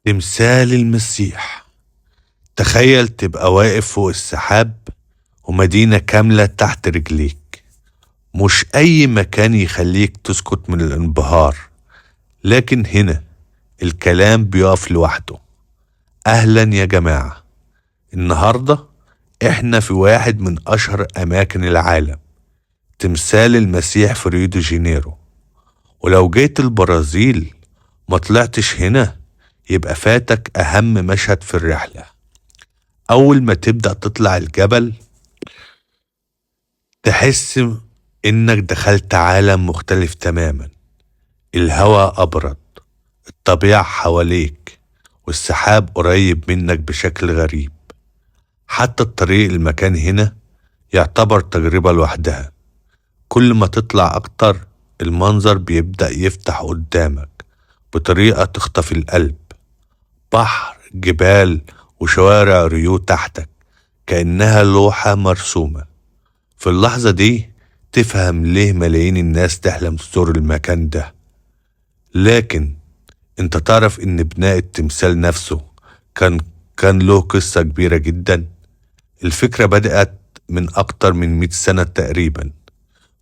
تمثال المسيح. تخيل تبقى واقف فوق السحاب ومدينة كاملة تحت رجليك. مش أي مكان يخليك تسكت من الانبهار، لكن هنا الكلام بيقف لوحده. أهلا يا جماعة، النهاردة احنا في واحد من أشهر أماكن العالم، تمثال المسيح في ريو دي جانيرو. ولو جيت البرازيل ما طلعتش هنا يبقى فاتك أهم مشهد في الرحلة. أول ما تبدأ تطلع الجبل تحس إنك دخلت عالم مختلف تماما. الهواء أبرد، الطبيعة حواليك، والسحاب قريب منك بشكل غريب. حتى الطريق المكان هنا يعتبر تجربة لوحدها. كل ما تطلع أكتر المنظر بيبدأ يفتح قدامك بطريقة تخطف القلب. بحر، جبال، وشوارع ريو تحتك كأنها لوحة مرسومة. في اللحظة دي تفهم ليه ملايين الناس تحلم تزور المكان ده. لكن انت تعرف ان بناء التمثال نفسه كان له قصة كبيرة جدا. الفكرة بدأت من أكتر من 100 سنة تقريبا،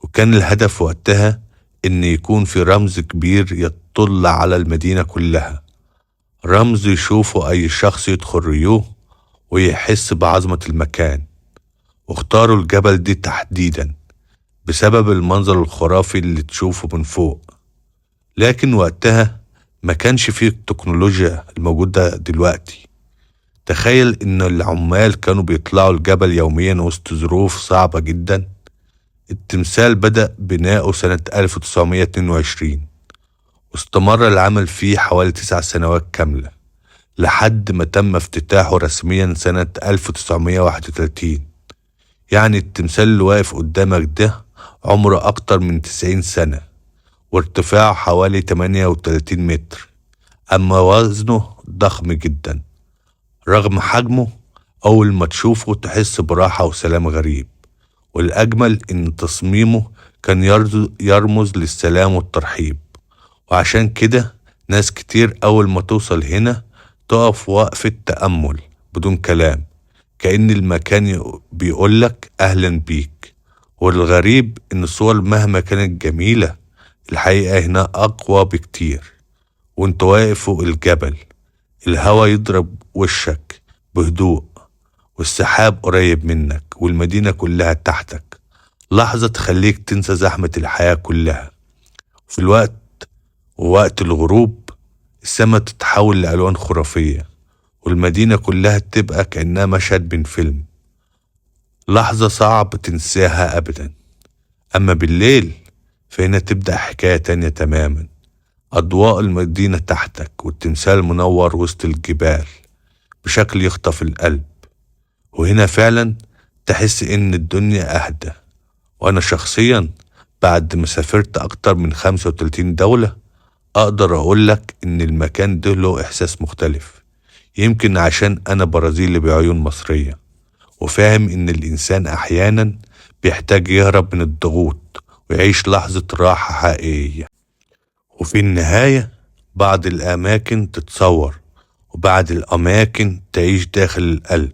وكان الهدف وقتها ان يكون في رمز كبير يطل على المدينة كلها، رمز يشوفه أي شخص يدخل ريو ويحس بعظمة المكان. واختاروا الجبل دي تحديدا بسبب المنظر الخرافي اللي تشوفه من فوق. لكن وقتها ما كانش فيه التكنولوجيا الموجودة دلوقتي. تخيل ان العمال كانوا بيطلعوا الجبل يوميا وسط ظروف صعبة جدا. التمثال بدأ بناؤه سنة 1922 واستمر العمل فيه حوالي 9 سنوات كاملة لحد ما تم افتتاحه رسميا سنة 1931. يعني التمثال اللي واقف قدامك ده عمره أكتر من 90 سنة، وارتفاعه حوالي 38 متر. أما وزنه ضخم جدا. رغم حجمه أول ما تشوفه تحس براحة وسلام غريب. والأجمل إن تصميمه كان يرمز للسلام والترحيب. وعشان كده ناس كتير أول ما توصل هنا تقف وقفة تأمل بدون كلام، كأن المكان بيقولك أهلا بيك. والغريب إن الصور مهما كانت جميلة الحقيقة هنا أقوى بكتير. وانت واقف فوق الجبل الهوا يضرب وشك بهدوء، والسحاب قريب منك، والمدينة كلها تحتك. لحظة تخليك تنسى زحمة الحياة كلها. في وقت الغروب السماء تتحول لألوان خرافية، والمدينة كلها تبقى كأنها مشهد من فيلم. لحظة صعب تنساها أبدا. أما بالليل فهنا تبدأ حكاية تانية تماما. أضواء المدينة تحتك والتمثال منور وسط الجبال بشكل يخطف القلب. وهنا فعلا تحس إن الدنيا أهدى. وأنا شخصيا بعد ما سافرت أكتر من 35 دولة أقدر أقولك إن المكان ده له إحساس مختلف. يمكن عشان أنا برازيلي بعيون مصرية وفاهم إن الإنسان أحيانا بيحتاج يهرب من الضغوط ويعيش لحظة راحة حقيقية. وفي النهاية بعض الأماكن تتصور وبعض الأماكن تعيش داخل القلب.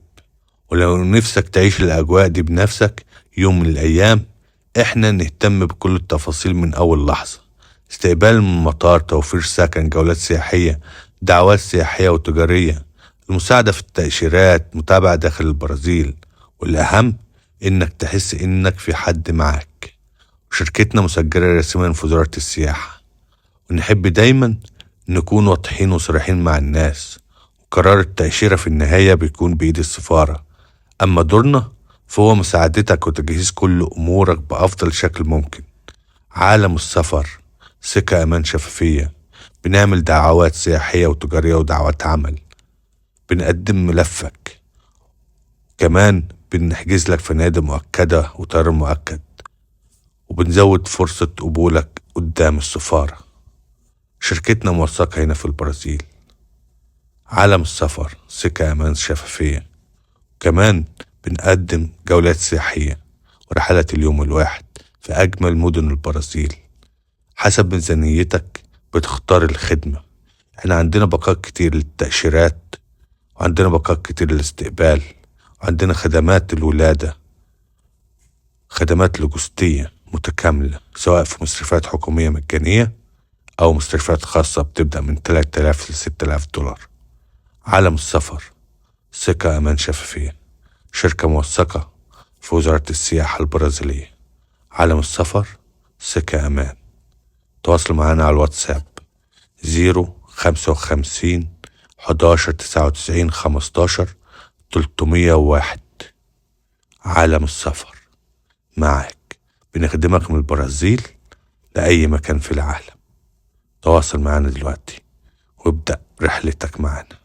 ولو نفسك تعيش الأجواء دي بنفسك يوم من الأيام، إحنا نهتم بكل التفاصيل من أول لحظة. استقبال من المطار، توفير سكن، جولات سياحية، دعوات سياحية وتجارية، المساعدة في التأشيرات، متابعة داخل البرازيل. والأهم إنك تحس إنك في حد معك. وشركتنا مسجلة رسميا في وزارة السياحة، ونحب دايما نكون واضحين وصريحين مع الناس. وقرار التأشيرة في النهاية بيكون بإيد السفارة. أما دورنا فهو مساعدتك وتجهيز كل أمورك بأفضل شكل ممكن. عالم السفر، ثقة، أمان، شفافية. بنعمل دعوات سياحية وتجارية ودعوات عمل. بنقدم ملفك. كمان بنحجز لك فنادق مؤكدة وطيران مؤكد. وبنزود فرصة قبولك قدام السفارة. شركتنا موثقة هنا في البرازيل. عالم السفر، ثقة، أمان، شفافية. كمان بنقدم جولات سياحية ورحلات اليوم الواحد في أجمل مدن البرازيل. حسب ميزانيتك بتختار الخدمة. احنا عندنا باقات كتير للتأشيرات، وعندنا باقات كتير للاستقبال، وعندنا خدمات الولادة، خدمات لوجستية متكاملة سواء في مستشفيات حكومية مجانية أو مستشفيات خاصة بتبدأ من 3000 ل6000 دولار. عالم السفر، ثقة، أمان، شفافية. شركة موثقة في وزارة السياحة البرازيلية. عالم السفر، ثقة، أمان. تواصلوا معنا على الواتساب 055 11 99 15 301. عالم السفر معك، بنخدمك من البرازيل لأي مكان في العالم. تواصل معنا دلوقتي وابدأ رحلتك معنا.